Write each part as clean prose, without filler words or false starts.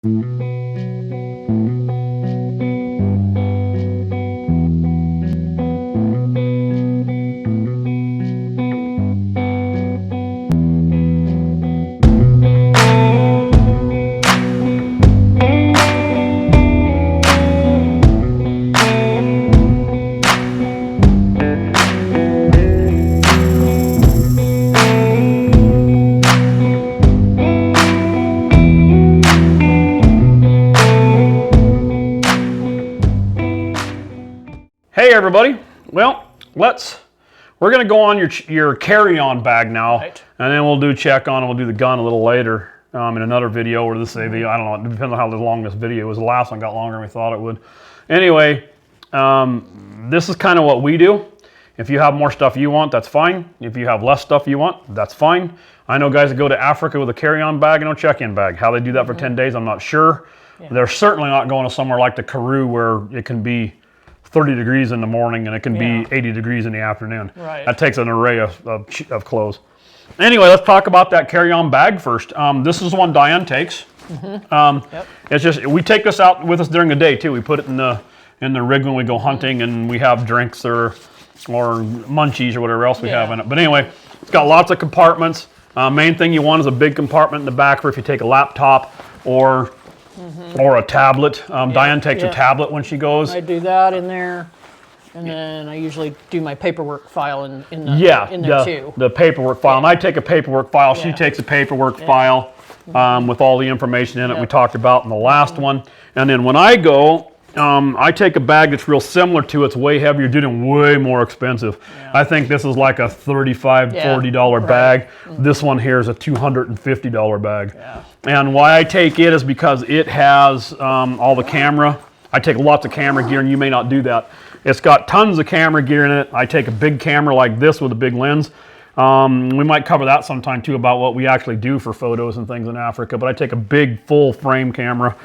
Hey everybody, well, we're going to go on your carry-on bag now, right. And then we'll do check on, and we'll do the gun a little later in another video, or this video, I don't know, it depends on how long this video was. The last one got longer than we thought it would. Anyway, this is kind of what we do. If you have more stuff you want, that's fine. If you have less stuff you want, that's fine. I know guys that go to Africa with a carry-on bag and a check-in bag. How they do that for 10 days, I'm not sure. Yeah. They're certainly not going to somewhere like the Karoo where it can be 30 degrees in the morning and it can be 80 degrees in the afternoon. Right. That takes an array of clothes. Anyway, let's talk about that carry-on bag first. This is the one Diane takes. It's just, we take this out with us during the day too. We put it in the rig when we go hunting, and we have drinks or munchies or whatever else we have in it. But anyway, it's got lots of compartments. Main thing you want is a big compartment in the back for if you take a laptop or a tablet. Diane takes a tablet when she goes. I do that in there, and then I usually do my paperwork file in there too. The paperwork file, and I take a paperwork file. She takes a paperwork file with all the information in it we talked about in the last one. And then when I go, I take a bag that's real similar to it's way heavier, dude, and way more expensive. I think this is like a $35, $40 bag. This one here is a $250 bag. And why I take it is because it has all the camera. I take lots of camera gear, and you may not do that. It's got tons of camera gear in it. I take a big camera like this with a big lens. We might cover that sometime too, about what we actually do for photos and things in Africa, but I take a big full frame camera.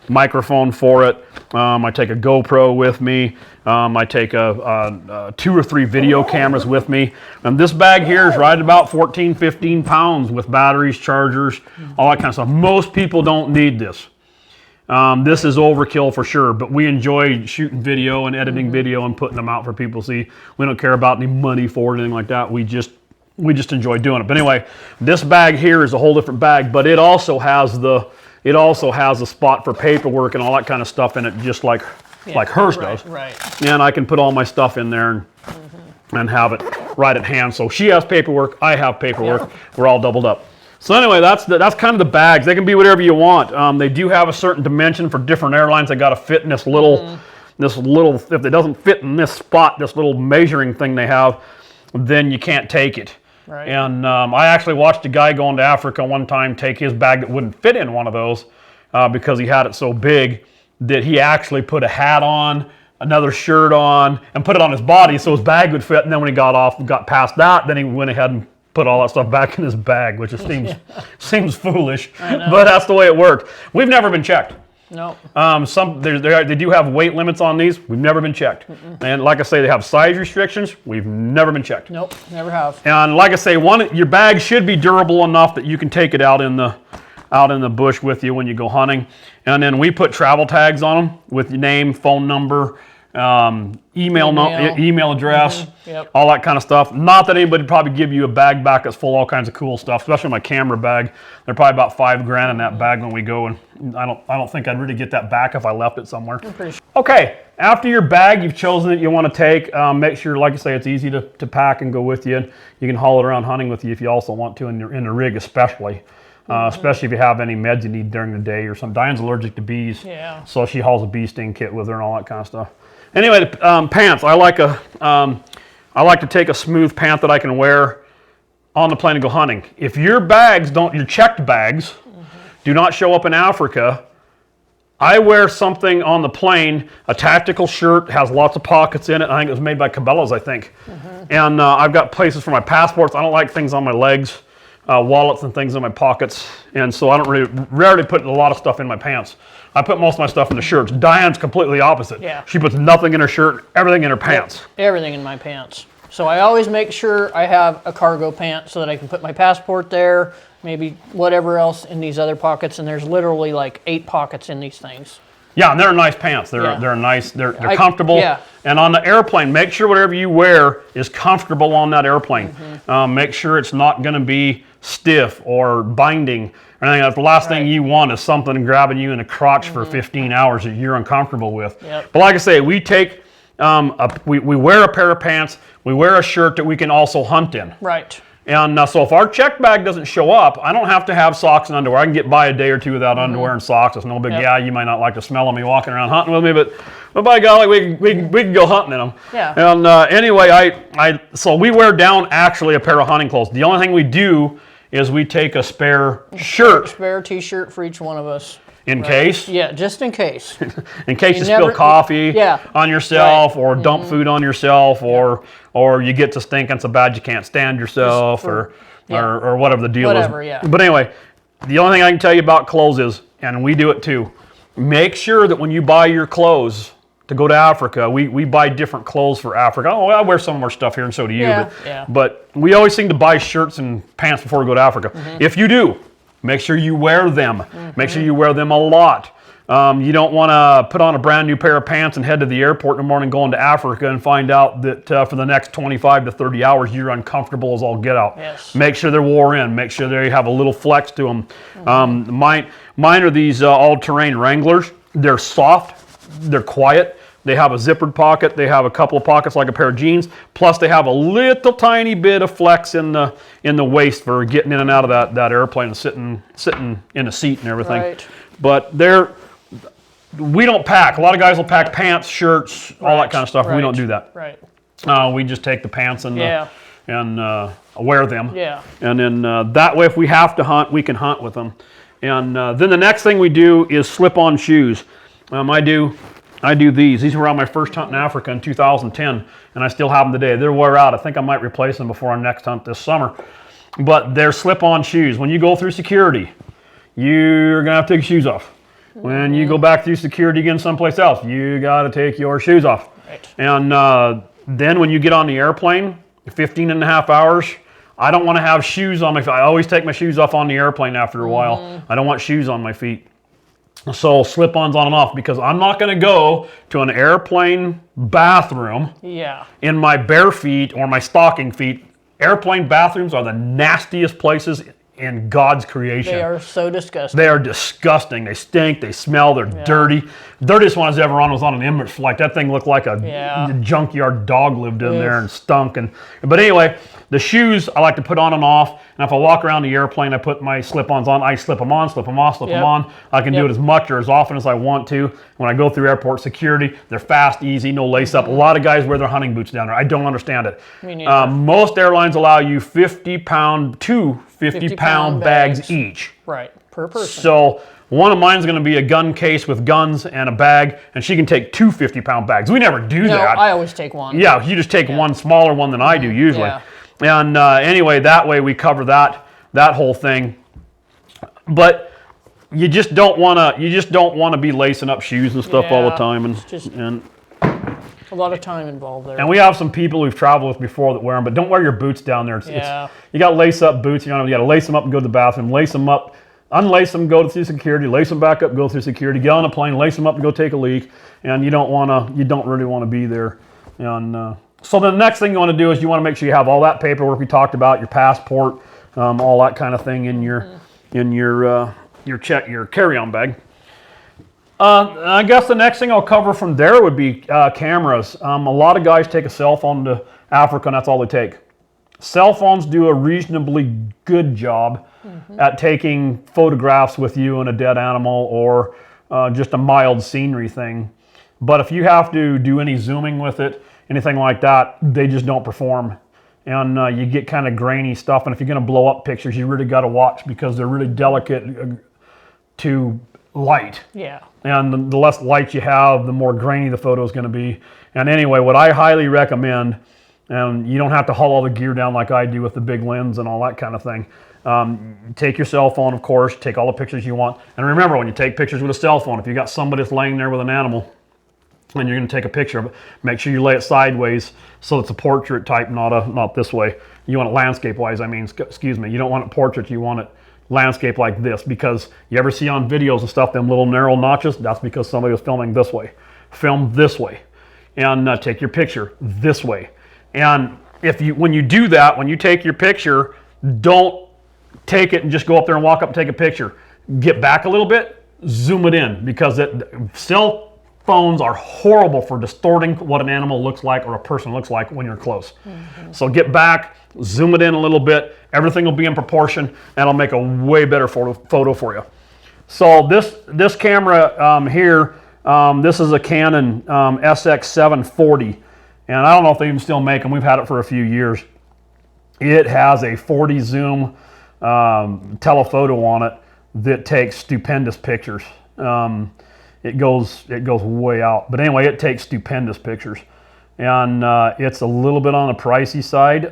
Microphone for it. I take a GoPro with me. I take 2 or 3 video cameras with me. And this bag here is right about 14, 15 pounds with batteries, chargers, all that kind of stuff. Most people don't need this. This is overkill for sure, but we enjoy shooting video and editing video and putting them out for people to see. We don't care about any money for it or anything like that. We just enjoy doing it. But anyway, this bag here is a whole different bag, but it also has a spot for paperwork and all that kind of stuff in it, just like hers does. And I can put all my stuff in there and have it right at hand. So she has paperwork, I have paperwork. We're all doubled up. So anyway, that's kind of the bags. They can be whatever you want. They do have a certain dimension for different airlines. They got to fit in this little, if it doesn't fit in this spot, this little measuring thing they have, then you can't take it. And I actually watched a guy going to Africa one time take his bag that wouldn't fit in one of those because he had it so big that he actually put a hat on, another shirt on, and put it on his body so his bag would fit. And then when he got past that, then he went ahead and put all that stuff back in his bag, which seems foolish, but that's the way it worked. We've never been checked. No. They do have weight limits on these. We've never been checked. And like I say, they have size restrictions. We've never been checked. Nope, never have. And like I say, your bag should be durable enough that you can take it out in the bush with you when you go hunting. And then we put travel tags on them with your name, phone number, email address, all that kind of stuff. Not that anybody would probably give you a bag back that's full of all kinds of cool stuff, especially my camera bag. They're probably about $5 grand in that bag when we go, and I don't think I'd really get that back if I left it somewhere. I'm pretty sure. Okay, after your bag, you've chosen it you want to take. Make sure, like I say, it's easy to pack and go with you. You can haul it around hunting with you if you also want to in the rig, especially. Especially if you have any meds you need during the day or something. Diane's allergic to bees, so she hauls a bee sting kit with her and all that kind of stuff. Anyway, pants. I like to take a smooth pant that I can wear on the plane and go hunting. If your checked bags do not show up in Africa, I wear something on the plane, a tactical shirt, has lots of pockets in it. I think it was made by Cabela's, I think. And I've got places for my passports. I don't like things on my legs. Wallets and things in my pockets, and so I don't rarely put a lot of stuff in my pants. I put most of my stuff in the shirts. Diane's completely opposite. She puts nothing in her shirt, everything in her pants. Everything in my pants. So I always make sure I have a cargo pant so that I can put my passport there, maybe whatever else in these other pockets, and there's literally like 8 pockets in these things. Yeah, and they're nice pants. They're nice. They're comfortable. Yeah. And on the airplane, make sure whatever you wear is comfortable on that airplane. Make sure it's not going to be stiff or binding. And the last thing you want is something grabbing you in the crotch for 15 hours that you're uncomfortable with. Yep. But like I say, we take we wear a pair of pants. We wear a shirt that we can also hunt in. Right. And so if our check bag doesn't show up, I don't have to have socks and underwear. I can get by a day or two without underwear and socks. It's no big. Yeah, you might not like the smell of me walking around hunting with me, but by golly, we can go hunting in them. Yeah. And anyway, so we wear down actually a pair of hunting clothes. The only thing we do is we take a spare shirt. Spare t-shirt for each one of us. In case? Yeah, just in case. In case you spill coffee on yourself or dump food on yourself or you get to stinking so bad you can't stand yourself or whatever the deal is. But anyway, the only thing I can tell you about clothes is, and we do it too, make sure that when you buy your clothes to go to Africa, we buy different clothes for Africa. Oh, I wear some of our stuff here and so do you. But we always seem to buy shirts and pants before we go to Africa. If you do, make sure you wear them. Make sure you wear them a lot. You don't want to put on a brand new pair of pants and head to the airport in the morning going to Africa and find out that for the next 25 to 30 hours you're uncomfortable as all get out. Yes. Make sure they're wore in. Make sure they have a little flex to them. Mine are these all-terrain Wranglers. They're soft. They're quiet. They have a zippered pocket. They have a couple of pockets like a pair of jeans. Plus, they have a little tiny bit of flex in the waist for getting in and out of that airplane and sitting in a seat and everything. Right. But we don't pack. A lot of guys will pack pants, shirts, all that kind of stuff. We don't do that. Right. We just take the pants and wear them. Yeah. And then that way, if we have to hunt, we can hunt with them. And then the next thing we do is slip-on shoes. I do these. These were on my first hunt in Africa in 2010, and I still have them today. They're wear out. I think I might replace them before our next hunt this summer. But they're slip-on shoes. When you go through security, you're going to have to take your shoes off. When you go back through security again someplace else, you got to take your shoes off. Right. And then when you get on the airplane, 15 and a half hours, I don't want to have shoes on my feet. I always take my shoes off on the airplane after a while. I don't want shoes on my feet. So slip-ons on and off, because I'm not going to go to an airplane bathroom in my bare feet or my stocking feet. Airplane bathrooms are the nastiest places in God's creation. They are so disgusting. They are disgusting. They stink. They smell. They're dirty. The dirtiest one I was ever on was on an Emirates flight. That thing looked like a junkyard dog lived in there and stunk. But anyway, the shoes I like to put on and off. And if I walk around the airplane, I put my slip-ons on. I slip them on, slip them off, slip them on. I can do it as much or as often as I want to. When I go through airport security, they're fast, easy, no lace-up. A lot of guys wear their hunting boots down there. I don't understand it. Me neither. Most airlines allow you 50-pound bags each. Right, per person. So one of mine's going to be a gun case with guns and a bag, and she can take 2 50-pound bags. We never do that. No, I always take one. Yeah, you just take one smaller one than I do usually. Yeah. And anyway, that way we cover that whole thing. But you just don't want to be lacing up shoes and stuff all the time, and a lot of time involved there. And we have some people we've traveled with before that wear them, but don't wear your boots down there. You got to lace up boots. You got to lace them up and go to the bathroom. Lace them up, unlace them, go through security. Lace them back up, go through security. Get on a plane, lace them up, and go take a leak. And you don't really want to be there. And so the next thing you want to do is you want to make sure you have all that paperwork we talked about, your passport, all that kind of thing in your carry-on bag. I guess the next thing I'll cover from there would be cameras. A lot of guys take a cell phone to Africa, and that's all they take. Cell phones do a reasonably good job at taking photographs with you and a dead animal or just a mild scenery thing. But if you have to do any zooming with it, anything like that, they just don't perform. And you get kind of grainy stuff. And if you're going to blow up pictures, you really got to watch because they're really delicate to light. Yeah. And the less light you have, the more grainy the photo is going to be. And anyway, what I highly recommend, and you don't have to haul all the gear down like I do with the big lens and all that kind of thing. Take your cell phone, of course, take all the pictures you want. And remember, when you take pictures with a cell phone, if you got somebody that's laying there with an animal and you're going to take a picture of it, make sure you lay it sideways so it's a portrait type, not this way. You want it landscape-wise, excuse me. You don't want it portrait, you want landscape like this, because you ever see on videos and stuff, them little narrow notches, that's because somebody was filming this way. Film this way, and take your picture this way. And when you do that, when you take your picture, don't take it and just go up there and walk up and take a picture. Get back a little bit, zoom it in, because cell phones are horrible for distorting what an animal looks like or a person looks like when you're close. So get back, zoom it in a little bit, everything will be in proportion, and it'll make a way better photo for you. So this camera here, this is a Canon SX740, and I don't know if they even still make them. We've had it for a few years. It has a 40 zoom telephoto on it that takes stupendous pictures. It goes way out, but anyway, it takes stupendous pictures, and it's a little bit on the pricey side.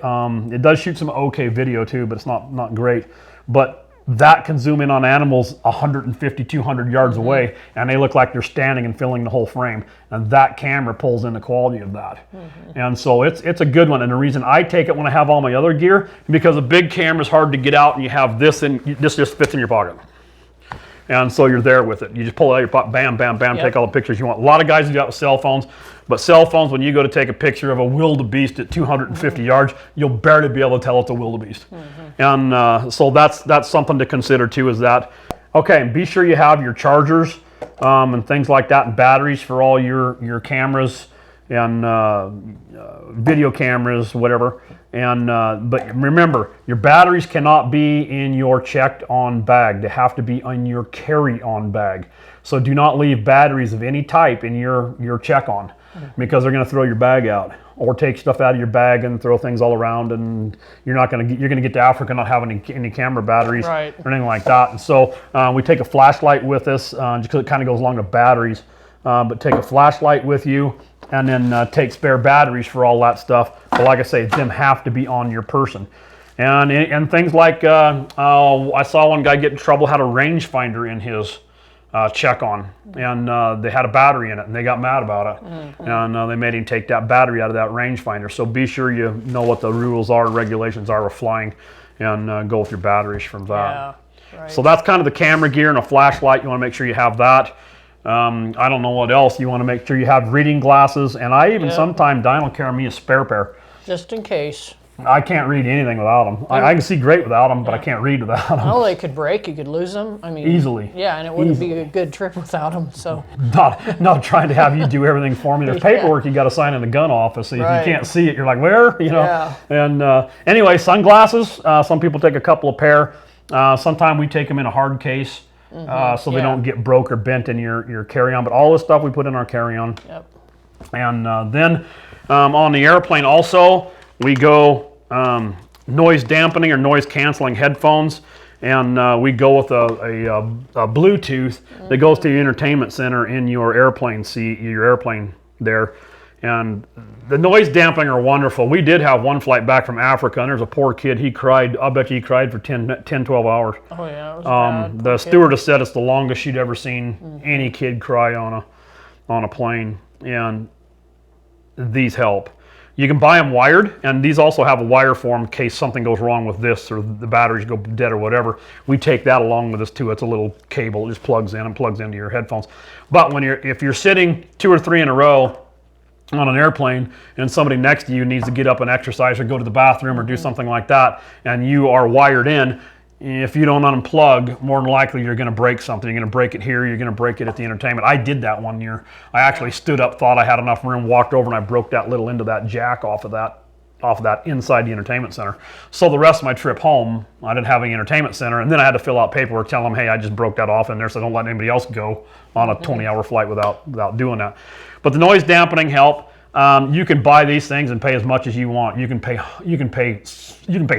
It does shoot some okay video too, but it's not great. But that can zoom in on animals 150, 200 yards away, and they look like they're standing and filling the whole frame. And that camera pulls in the quality of that. And so it's a good one. And the reason I take it when I have all my other gear, because a big camera is hard to get out, and you have this, and this just fits in your pocket. And so you're there with it. You just pull it out of your pocket, bam, bam, bam, take all the pictures you want. A lot of guys do that with cell phones, but cell phones, when you go to take a picture of a wildebeest at 250 yards, you'll barely be able to tell it's a wildebeest. And so that's something to consider too, is that. Okay, and be sure you have your chargers and things like that, and batteries for all your cameras and video cameras, whatever. And but remember, your batteries cannot be in your checked-on bag. They have to be on your carry-on bag. So do not leave batteries of any type in your check-on, because they're going to throw your bag out, or take stuff out of your bag and throw things all around, and you're going to get to Africa not having any camera batteries or anything like that. And so we take a flashlight with us, just because it kind of goes along with batteries. But take a flashlight with you, and then take spare batteries for all that stuff. But like I say, them have to be on your person. And things like, I saw one guy get in trouble, had a rangefinder in his check-on, and they had a battery in it, and they got mad about it. And they made him take that battery out of that rangefinder. So be sure you know what the rules are and regulations are with flying, and go with your batteries from that. So that's kind of the camera gear, and a flashlight. You want to make sure you have that. I don't know what else. You want to make sure you have reading glasses, and I even sometimes Diane will carry me a spare pair. Just in case. I can't read anything without them. I can see great without them, but I can't read without them. Oh, they could break. You could lose them. I mean, easily. Yeah, and it wouldn't be a good trip without them. So not trying to have you do everything for me. There's paperwork you got to sign in the gun office. So if you can't see it, you're like, where? You know. And anyway, sunglasses. Some people take a couple of pair. Sometimes we take them in a hard case. So they don't get broke or bent in your carry-on. But all this stuff we put in our carry-on. And then on the airplane also, we go noise dampening or noise canceling headphones. And we go with a Bluetooth that goes to your entertainment center in your airplane seat, your airplane there. And the noise dampening are wonderful. We did have one flight back from Africa, and there's a poor kid. He cried. I bet you he cried for 10, 12 hours. Oh, yeah. It was bad. The stewardess said it's the longest she'd ever seen any kid cry on a plane. And these help. You can buy them wired, and these also have a wire for them in case something goes wrong with this, or the batteries go dead or whatever. We take that along with us too. It's a little cable. It just plugs in and plugs into your headphones. But if you're sitting 2 or 3 in a row on an airplane, and somebody next to you needs to get up and exercise or go to the bathroom or do something like that, and you are wired in, if you don't unplug, more than likely you're going to break something. You're going to break it here, you're going to break it at the entertainment. I did that one year. I actually stood up, thought I had enough room, walked over, and I broke that little end of that jack off of that inside the entertainment center. So the rest of my trip home, I didn't have any entertainment center, and then I had to fill out paperwork telling them, hey, I just broke that off in there, so don't let anybody else go on a 20-hour flight without doing that. But the noise dampening help. You can buy these things and pay as much as you want. You can pay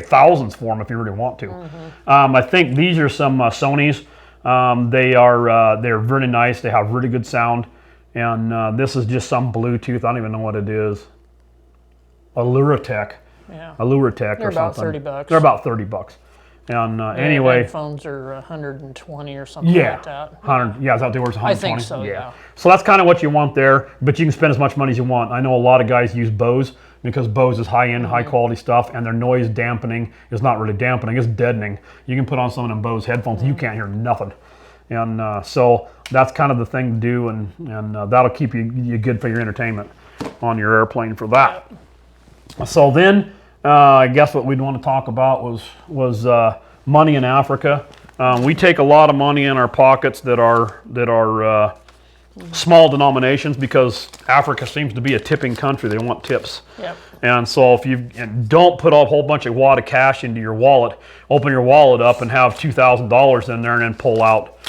thousands for them if you really want to. I think these are some Sonys. They're really nice. They have really good sound. And this is just some Bluetooth. I don't even know what it is. Alluratech. Yeah. Alluratech They're or about something. $30. They're about $30. And anyway, headphones are 120 or something like that. 100. Yeah, is that what they were? 120? I think so. Yeah. So that's kind of what you want there, but you can spend as much money as you want. I know a lot of guys use Bose because Bose is high-end, high-quality stuff, and their noise dampening is not really dampening; it's deadening. You can put on some of them Bose headphones, you can't hear nothing. And so that's kind of the thing to do, and that'll keep you good for your entertainment on your airplane for that. So then, I guess what we'd want to talk about was money in Africa. We take a lot of money in our pockets that are small denominations because Africa seems to be a tipping country. They want tips. Yep. And so if you don't put a whole bunch of wad of cash into your wallet, open your wallet up and have $2,000 in there and then pull out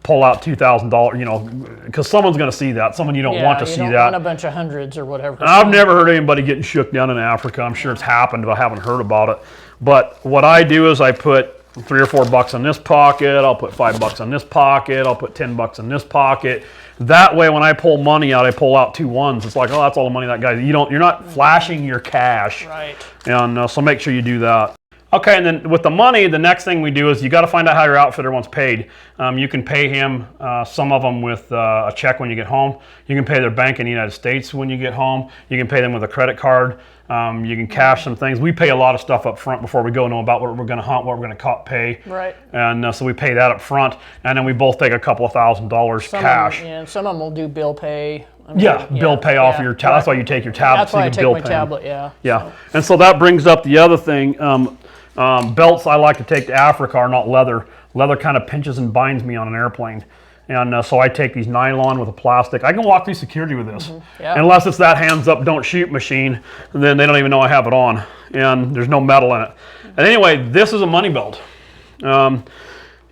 $2,000, because someone's going to see that. Someone you don't want to see that. You don't want a bunch of hundreds or whatever. I've never heard anybody getting shook down in Africa. I'm sure it's happened, but I haven't heard about it. But what I do is I put $3 or $4 in this pocket. I'll put $5 in this pocket. I'll put $10 in this pocket. That way, when I pull money out, I pull out 2 ones. It's like, oh, that's all the money that guy. You're not flashing your cash. Right. And so make sure you do that. Okay, and then with the money, the next thing we do is you got to find out how your outfitter wants paid. You can pay him, some of them with a check when you get home. You can pay their bank in the United States when you get home. You can pay them with a credit card. You can cash some things. We pay a lot of stuff up front before we go, know about what we're going to hunt, what we're going to pay. Right. And so we pay that up front, and then we both take a couple of $1,000 cash. Some of them will do bill pay. Bill pay off your tablet. That's why you take your tablet. That's why I take my tablet, yeah. Yeah, and so that brings up the other thing. Belts I like to take to Africa are not leather. Leather kind of pinches and binds me on an airplane. And so I take these nylon with a plastic. I can walk through security with this. Unless it's that hands up, don't shoot machine, and then they don't even know I have it on. And there's no metal in it. And anyway, this is a money belt.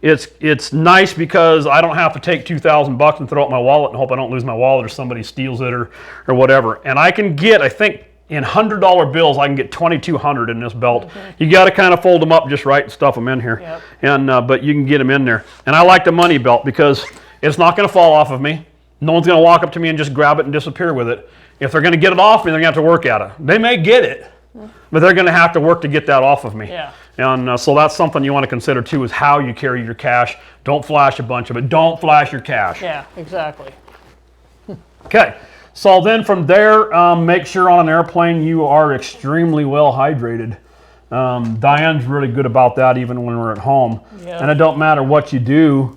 It's nice because I don't have to take $2,000 and throw it in my wallet and hope I don't lose my wallet or somebody steals it or whatever. And I can get, I think, in $100 bills, I can get 2,200 in this belt. You got to kind of fold them up just right and stuff them in here. And but you can get them in there. And I like the money belt because it's not going to fall off of me. No one's going to walk up to me and just grab it and disappear with it. If they're going to get it off me, they're going to have to work at it. They may get it, but they're going to have to work to get that off of me. And so that's something you want to consider too, is how you carry your cash. Don't flash a bunch of it. Don't flash your cash. Yeah, exactly. Okay. So then from there, make sure on an airplane you are extremely well hydrated. Diane's really good about that even when we're at home. And it don't matter what you do,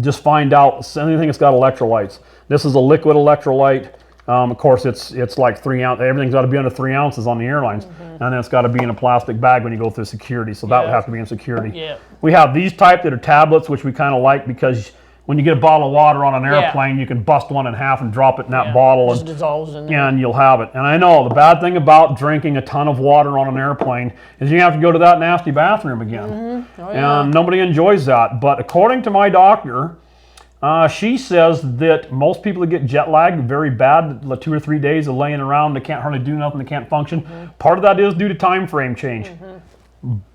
just find out anything that's got electrolytes. This is a liquid electrolyte. Of course, it's like 3 ounces. Everything's got to be under 3 ounces on the airlines. And then it's got to be in a plastic bag when you go through security. So that would have to be in security. We have these type that are tablets, which we kind of like because when you get a bottle of water on an airplane, you can bust one in half and drop it in that bottle. Just dissolves in there. And you'll have it. And I know the bad thing about drinking a ton of water on an airplane is you have to go to that nasty bathroom again. And nobody enjoys that. But according to my doctor, she says that most people that get jet lag very bad, 2 or 3 days of laying around, they can't hardly do nothing, they can't function. Part of that is due to time frame change.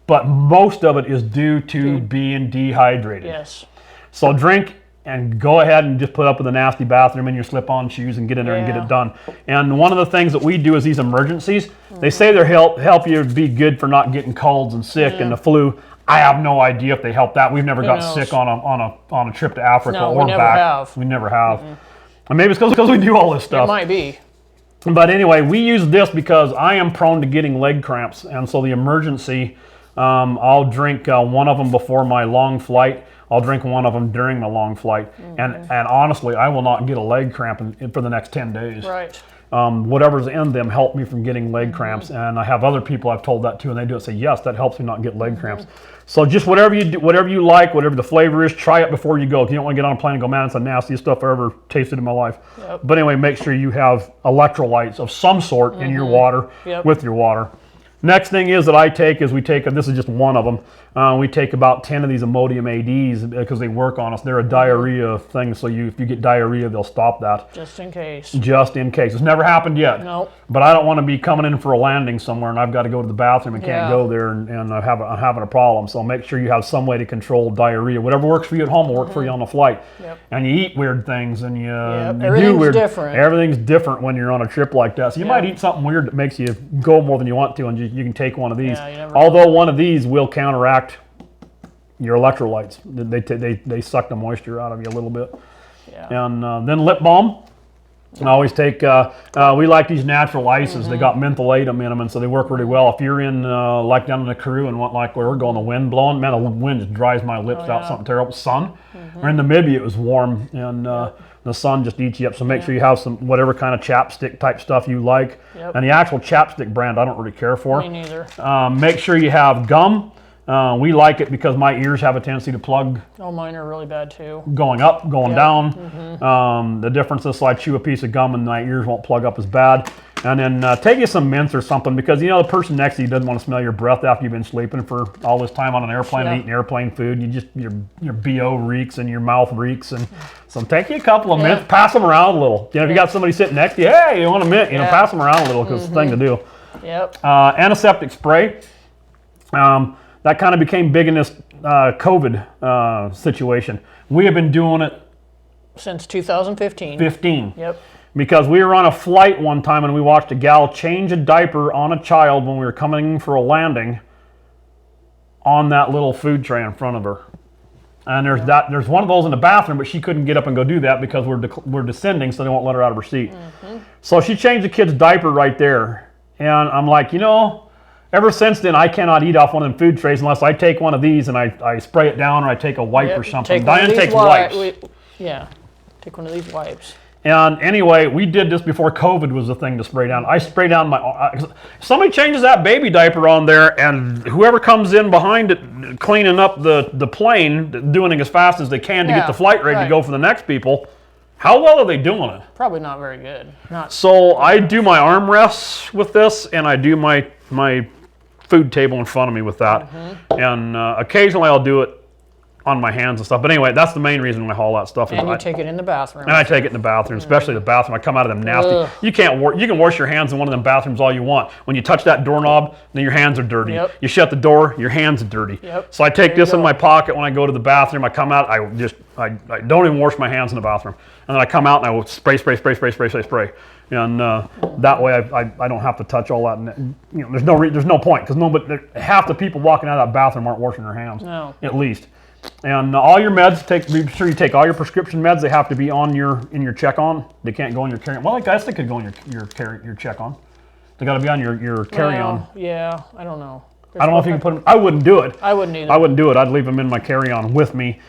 But most of it is due to being dehydrated. So drink and go ahead and just put up with a nasty bathroom in your slip-on shoes and get in there and get it done. And one of the things that we do is these emergencies. They say they help you be good for not getting colds and sick and the flu. I have no idea if they help that. We've never got sick on a trip to Africa or back. We never have. And maybe it's because we do all this stuff. It might be. But anyway, we use this because I am prone to getting leg cramps, and so the emergency, I'll drink one of them before my long flight. I'll drink one of them during the long flight, and honestly, I will not get a leg cramp for the next 10 days. Whatever's in them help me from getting leg cramps, and I have other people I've told that to, and they do it. Say yes, that helps me not get leg cramps. So just whatever you do, whatever you like, whatever the flavor is, try it before you go. If you don't want to get on a plane and go, man, it's the nastiest stuff I ever tasted in my life. But anyway, make sure you have electrolytes of some sort in your water with your water. Next thing is that I take is this is just one of them. We take about 10 of these Imodium ADs because they work on us. They're a diarrhea thing, so if you get diarrhea, they'll stop that. Just in case. Just in case. It's never happened yet. Nope. But I don't want to be coming in for a landing somewhere and I've got to go to the bathroom and can't go there and I'm having a problem. So make sure you have some way to control diarrhea. Whatever works for you at home will work for you on the flight. And you eat weird things and you do weird. Different. Everything's different when you're on a trip like that. So you might eat something weird that makes you go more than you want to, and you you can take one of these. Yeah, you never Although one of these will counteract your electrolytes. They suck the moisture out of you a little bit. Yeah. And then lip balm. I always take, we like these natural ices. They got mentholatum in them, and so they work really well. If you're in, like down in the Karoo and what, like where we're going, the wind blowing, man, the wind just dries my lips out, something terrible. Sun. Or in Namibia, it was warm, and the sun just eats you up. So make sure you have some, whatever kind of chapstick type stuff you like. And the actual chapstick brand, I don't really care for. Me neither. Make sure you have gum. We like it because my ears have a tendency to plug. Oh, mine are really bad too. Going up, going down. The difference is I chew a piece of gum and my ears won't plug up as bad. And then take you some mints or something, because the person next to you doesn't want to smell your breath after you've been sleeping for all this time on an airplane and eating airplane food. Your BO reeks and your mouth reeks. And so take you a couple of mints, pass them around a little. If you got somebody sitting next to you, hey, you want a mint? Pass them around a little, because it's the thing to do. Antiseptic spray. That kind of became big in this COVID situation. We have been doing it since 2015. Because we were on a flight one time and we watched a gal change a diaper on a child when we were coming for a landing on that little food tray in front of her. And there's one of those in the bathroom, but she couldn't get up and go do that because we're descending, so they won't let her out of her seat. So she changed the kid's diaper right there. And I'm like, ever since then, I cannot eat off one of them food trays unless I take one of these and I spray it down, or I take a wipe or something. Diane takes wipes. Take one of these wipes. And anyway, we did this before COVID was the thing to spray down. I spray down somebody changes that baby diaper on there, and whoever comes in behind it cleaning up the plane, doing it as fast as they can to get the flight ready to go for the next people. How well are they doing it? Probably not very good. So I do my armrests with this, and I do my food table in front of me with that. And occasionally I'll do it on my hands and stuff. But anyway, that's the main reason I haul that stuff. And you take it in the bathroom. And I take it in the bathroom, especially the bathroom. I come out of them nasty. You can wash your hands in one of them bathrooms all you want. When you touch that doorknob, then your hands are dirty. You shut the door, your hands are dirty. So I take this in my pocket when I go to the bathroom. I come out, I don't even wash my hands in the bathroom. And then I come out and I will spray. And that way I don't have to touch all that. There's no point, because half the people walking out of that bathroom aren't washing their hands. No. At least. And all your meds, be sure you take all your prescription meds. They have to be in your check-on. They can't go in your carry-on. Well, I guess they could go in your check-on. They got to be on your carry-on. Yeah, I don't know. I don't know if you can put them. I wouldn't do it. I wouldn't either. I wouldn't do it. I'd leave them in my carry-on with me,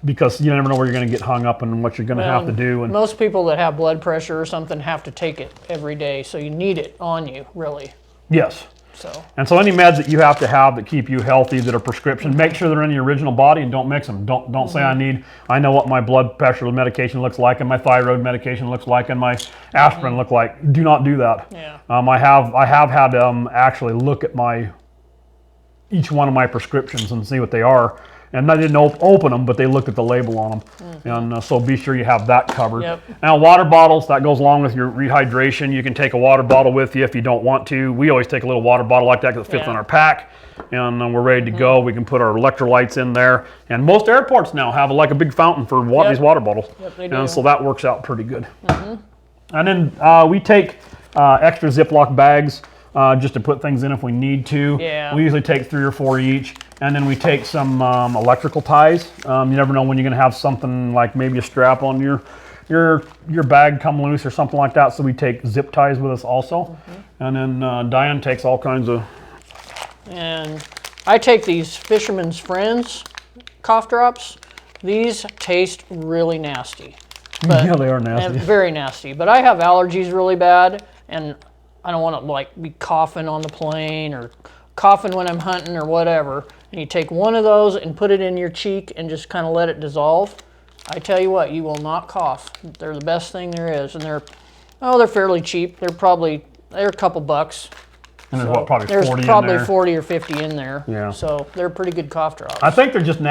because you never know where you're going to get hung up and what you're going to have to do. And most people that have blood pressure or something have to take it every day, so you need it on you, really. Yes. So any meds that you have to have that keep you healthy, that are prescription, make sure they're in the original body and don't mix them. Don't say I know what my blood pressure medication looks like and my thyroid medication looks like and my aspirin look like. Do not do that. I have had actually look at each one of my prescriptions and see what they are. And I didn't open them, but they looked at the label on them. And so be sure you have that covered. Now, water bottles, that goes along with your rehydration. You can take a water bottle with you if you don't want to. We always take a little water bottle like that because it fits on our pack. And we're ready to go. We can put our electrolytes in there. And most airports now have like a big fountain for these water bottles. They do. And so that works out pretty good. And then we take extra Ziploc bags just to put things in if we need to. We usually take 3 or 4 each. And then we take some electrical ties. You never know when you're going to have something like maybe a strap on your bag come loose or something like that. So we take zip ties with us also. And then Diane takes all kinds of. And I take these Fisherman's Friends cough drops. These taste really nasty. Yeah, they are nasty. Very nasty. But I have allergies really bad, and I don't want to be coughing on the plane or coughing when I'm hunting or whatever. And you take one of those and put it in your cheek and just kind of let it dissolve. I tell you what, you will not cough. They're the best thing there is, and they're fairly cheap. They're a couple bucks. And there's probably 40 in there? There's probably 40 or 50 in there. Yeah. So they're pretty good cough drops. I think they're just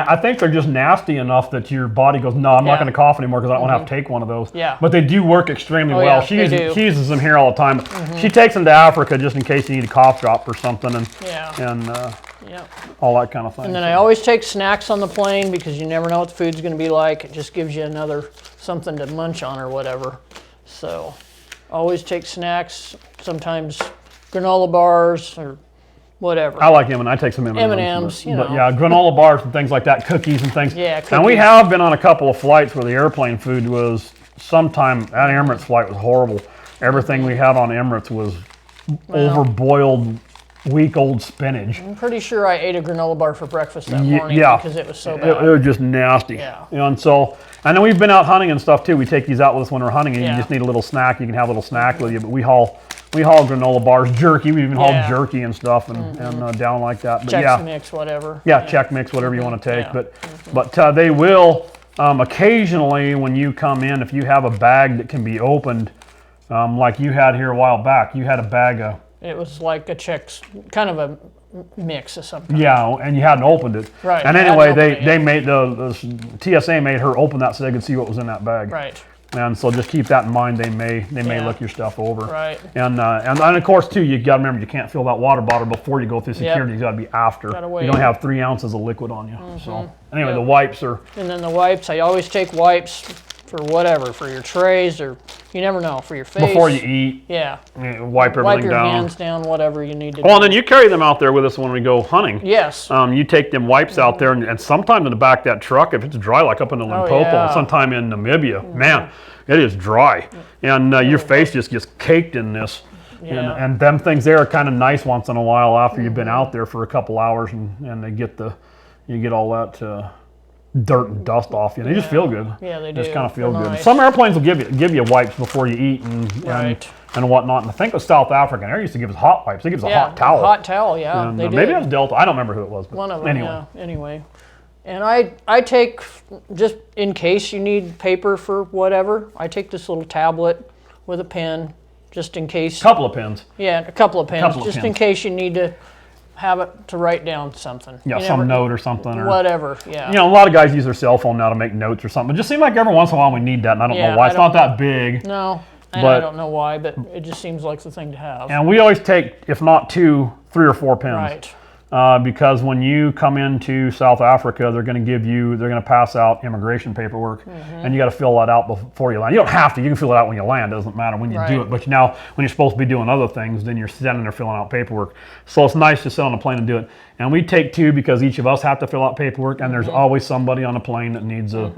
nasty enough that your body goes, no, I'm not going to cough anymore because I don't want to have to take one of those. But they do work extremely well. She uses them here all the time. She takes them to Africa just in case you need a cough drop or something, and all that kind of thing. And then I always take snacks on the plane because you never know what the food's going to be like. It just gives you another something to munch on or whatever. So always take snacks, sometimes granola bars or whatever. I like M&Ms. I take some M&Ms. M&Ms, but yeah, granola bars and things like that, cookies and things. Yeah, And we cookies. have been on a couple of flights where the airplane food was sometime, that Emirates flight was horrible. Everything we had on Emirates was overboiled, week-old spinach. I'm pretty sure I ate a granola bar for breakfast that morning because it was so bad. It was just nasty. Yeah. And so, and then we've been out hunting and stuff too. We take these out with us when we're hunting, and Yeah. you just need a little snack. You can have a little snack with you. But we haul granola bars, jerky. We even haul jerky and stuff, and down like that. But Chex Mix, whatever. yeah, Check Mix, whatever you want to take. Yeah. But they will occasionally, when you come in, if you have a bag that can be opened, like you had here a while back, you had a bag of. It was like a Chex, kind of a mix of some kind. Yeah, and you hadn't opened it. Right. And I hadn't anyway, opened it they yet. made the TSA made her open that so they could see what was in that bag. Right. And so just keep that in mind. They may Yeah. look your stuff over. Right. And of course too, you got to remember you can't fill that water bottle before you go through security. Yep. You got to be after. Gotta wait. You don't have 3 ounces of liquid on you. So anyway, Yep. the wipes are. And then the wipes, I always take wipes for whatever, for your trays or you never know, for your face. Before you eat, Yeah. wipe everything Wipe your down. hands down, whatever you need to Oh, do. and then you carry them out there with us when we go hunting. Yes. You take them wipes out there, and sometimes in the back of that truck, if it's dry, like up in the Limpopo, yeah. and sometime in Namibia, man, it is dry. And your face just gets caked in this. Yeah. And them things there are kind of nice once in a while after you've been out there for a couple hours, and they get you get all that dirt and dust off you. They just feel good. Yeah, they Just do. kind of feel They're good. nice. Some airplanes will give you wipes before you eat Right. and whatnot. And I think it was South African Air used to give us hot wipes. They give us a hot towel. Hot towel, yeah. And, They did. maybe it was Delta. I don't remember who it was. But One of them, anyway. yeah. Anyway. And I take, just in case you need paper for whatever, I take this little tablet with a pen, just in case. Couple of pens. Yeah, a couple of pens, Couple of just in pens. case you need to have it to write down something. Yeah, You some never- note or something. Or, Whatever, yeah. You know, a lot of guys use their cell phone now to make notes or something. It just seems like every once in a while we need that, and I don't Yeah, know why. I It's not don't that big. No, and But- I don't know why, but it just seems like the thing to have. And we always take, if not 2, 3 or 4 pens. Right. Because when you come into South Africa, they're going to pass out immigration paperwork, and you got to fill that out before you land. You don't have to. You can fill it out when you land. It doesn't matter when you do Right. it. But now, when you're supposed to be doing other things, then you're standing there filling out paperwork. So it's nice to sit on a plane and do it. And we take 2 because each of us have to fill out paperwork, and there's always somebody on a plane that needs a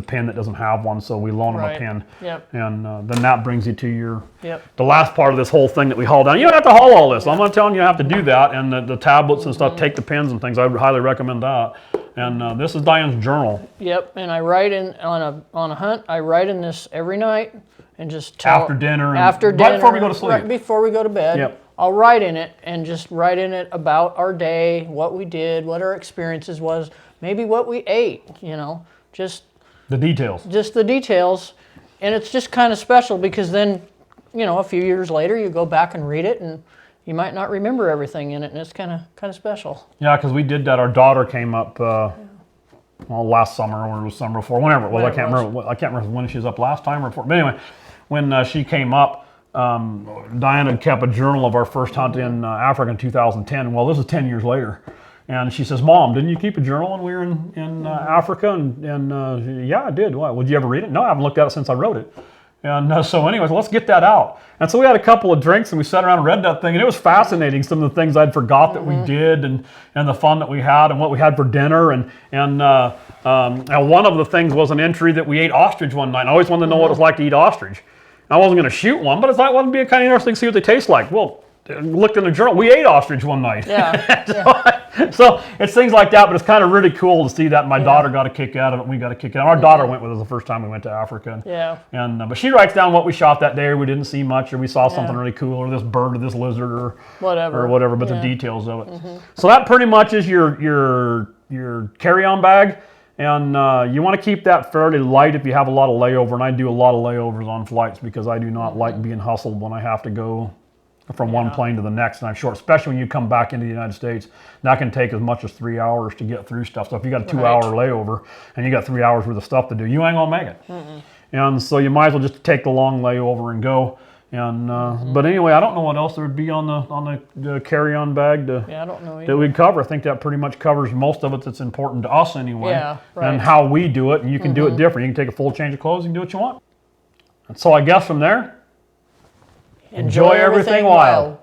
pen that doesn't have one, so we loan them a Right. pen. Yep. And then that brings you to Yep. the last part of this whole thing that we haul down. You don't have to haul all this. I'm not telling you have to do that. And the tablets and stuff, take the pens and things. I would highly recommend that. And this is Diane's journal. Yep, and I write in on a hunt. I write in this every night, and just tell After dinner and after right dinner, before we go to sleep. right before we go to bed. Yep. I'll write in it and just write in it about our day, what we did, what our experiences was, maybe what we ate. You know, just The details. the details, and it's just kind of special because then, you know, a few years later you go back and read it and you might not remember everything in it, and it's kind of special. Yeah, because we did that. Our daughter came up last summer, or it was summer before, whenever it was. Whenever it I can't remember when she was up last time or before. But anyway, when she came up, Diane had kept a journal of our first hunt in Africa in 2010. Well, this is 10 years later. And she says, "Mom, didn't you keep a journal when we were in Africa?" And yeah, I did. Why? Would you ever read it? No, I haven't looked at it since I wrote it. And so anyways, let's get that out. And so we had a couple of drinks and we sat around and read that thing, and it was fascinating, some of the things I'd forgot that we did, and the fun that we had and what we had for dinner. And one of the things was an entry that we ate ostrich one night. And I always wanted to know what it was like to eat ostrich. I wasn't going to shoot one, but I thought, well, it'd be kind of interesting to see what they taste like. Well, looked in the journal, we ate ostrich one night. Yeah. So it's things like that, but it's kind of really cool to see that. My daughter got a kick out of it, and we got a kick out of it. Our daughter went with us the first time we went to Africa. Yeah. But she writes down what we shot that day, or we didn't see much, or we saw something really cool, or this bird, or this lizard, or Whatever. but the Yeah. details of it. So that pretty much is your carry-on bag. And you want to keep that fairly light if you have a lot of layover. And I do a lot of layovers on flights because I do not like being hustled when I have to go from one plane to the next, and I'm short, especially when you come back into the United States. That can take as much as 3 hours to get through stuff. So if you got a 2 hour layover and you got 3 hours worth of stuff to do, you ain't gonna make it. And so you might as well just take the long layover and go. And but anyway, I don't know what else there would be on the carry-on bag Yeah, I don't know that either. we'd cover. I think that pretty much covers most of it that's important to us anyway. Yeah, right. And how we do it, and you can do it different. You can take a full change of clothes and do what you want. And so I guess from there, enjoy everything wild.